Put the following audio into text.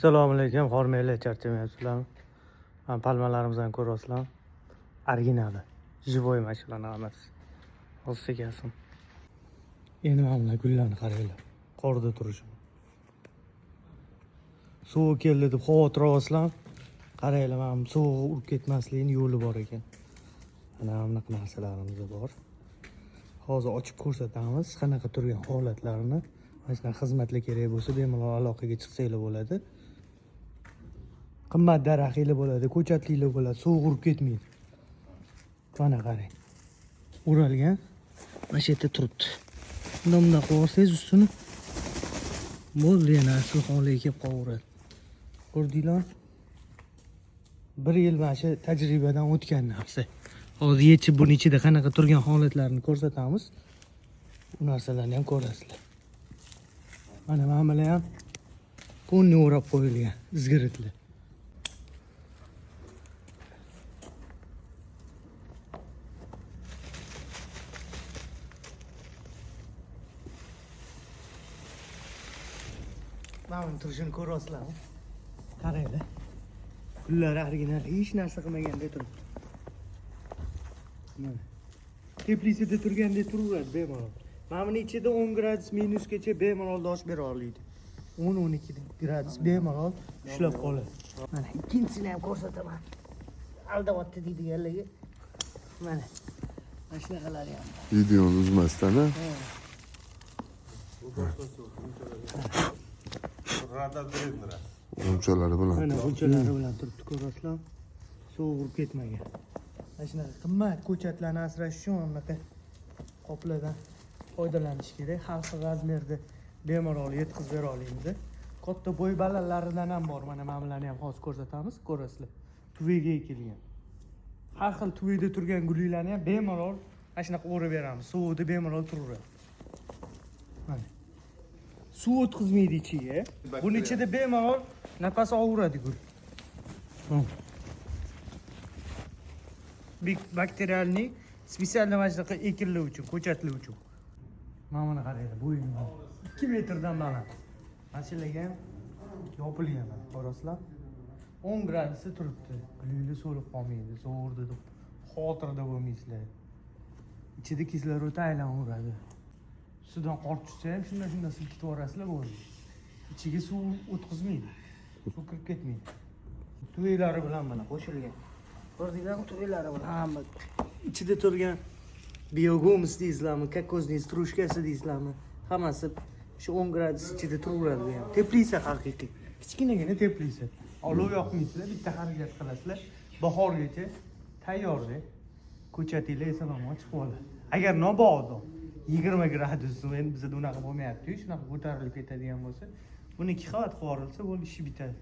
Assalomu alaykum, hormatli charchamayapsizlarmi? Mana palmalarimizni ko'ryapsizlarmi? Originali, живой mashinalarni hammasi. Hozir sekasim. Endi mana gullarni qaranglar. Qorda turishini. Suv keldi deb xavotir olasizlarmi? Qaranglar, mana suv urib ketmasligining yo'li bor ekan. Mana bunaqa narsalarimiz bor. Hozir ochib ko'rsatamiz qanaqa turgan holatlarini. Mana shunaqa xizmatlar kerak bo'lsa, bemalol aloqaga chiqsanglar bo'ladi. Qimmat daraxtlar bo'ladi, ko'chatliklar bo'ladi, suv urib ketmaydi. Mana qarang. O'ralgan. Mana shu yerda turibdi. Bundan qo'yib olsangiz ustini bo'ldi, yana asl holiga kelib qolaveradi. Ko'rdinglarmi? 1 yil mana shu tajribadan o'tgan narsa. Hozir yechib buni ichida qanaqa turgan holatlarini ko'rsatamiz. Bu narsalarni ham ko'rasizlar. Mana bular ham ponni o'rab qo'yilgan izgiritlar. Mana turishini ko'ryapsizlarmi? Qaranglar. Gullar original, hech narsa qilmaganda turibdi. Mana. Teplisida turganda turaveradi bemalol. Mana buni ichida 10 gradus minusgacha bemalol dosh bera oladi. 10-12 gradus bemalol ushlab qoladi. Mana ikkinchisini ham ko'rsataman. Aldayapti deydiganlarga. Mana. Mana shunaqalari ham. Videoni uzmasdan, ha? Unchalari bilan. Mana unchalari bilan turibdi, ko'rasizlar. Suv urib ketmagan. Mana shunaqa qimmat ko'chatlarni asrash uchun bunaqa qoplardan foydalanish kerak. Har xil razmerda bemalol yetkazib bera olamiz. Katta bo'y balanlaridan ham bor. Mana bularni ham hozir ko'rsatamiz, ko'rasizlar. Tuviga ekilgan. Har xil tuvida turgan gullarni ham bemalol mana shunaqa o'rib beramiz. Suvda bemalol turaveradi. Mana. Suv o'tkazmaydi ichiga. Buni ichida bemalol nafas olaveradi gul. Bakterialniy spesialniy mana shunaqa ekillar uchun, ko'chatlar uchun. Mana buni qaranglar, bo'yini 2 metrdan baland. Mana shularga ham yopilgan, ko'rasizlar. 10 gradusda turibdi. Gullar so'lib qolmaydi, zo'rda deb xotirda bo'lmaysizlar. Ichida kislorod aylanaveradi. Sudan qor tushsa ham shundan silkitib yuborasizlar bo'ldi. Ichiga suv o'tkazmaydi. Suv kirib ketmaydi. Tuvelari bilan mana qo'shilgan. Ko'rdinglarmi, tuvelari bilan hamma ichida turgan biogomus deysizlarmi, kokozniy strushkasi deysizlarmi, hammasi shu 10 gradus ichida turaveradi bu ham. Teplisa haqiqiy. Kichkinagina teplisa. Olov yoqmaysizlar, bitta harakat qilasizlar. Bahorgacha tayyorda ko'chatinglar eson-omon chiqib oladi. Agar mabodo 20 gradus, endi bizda unaqa bo'lmayapti-yu, shunaqa ko'tarilib ketadigan bo'lsa, buni 2 qavat qilib yuborilsa, bo'ldi, ishi bitadi.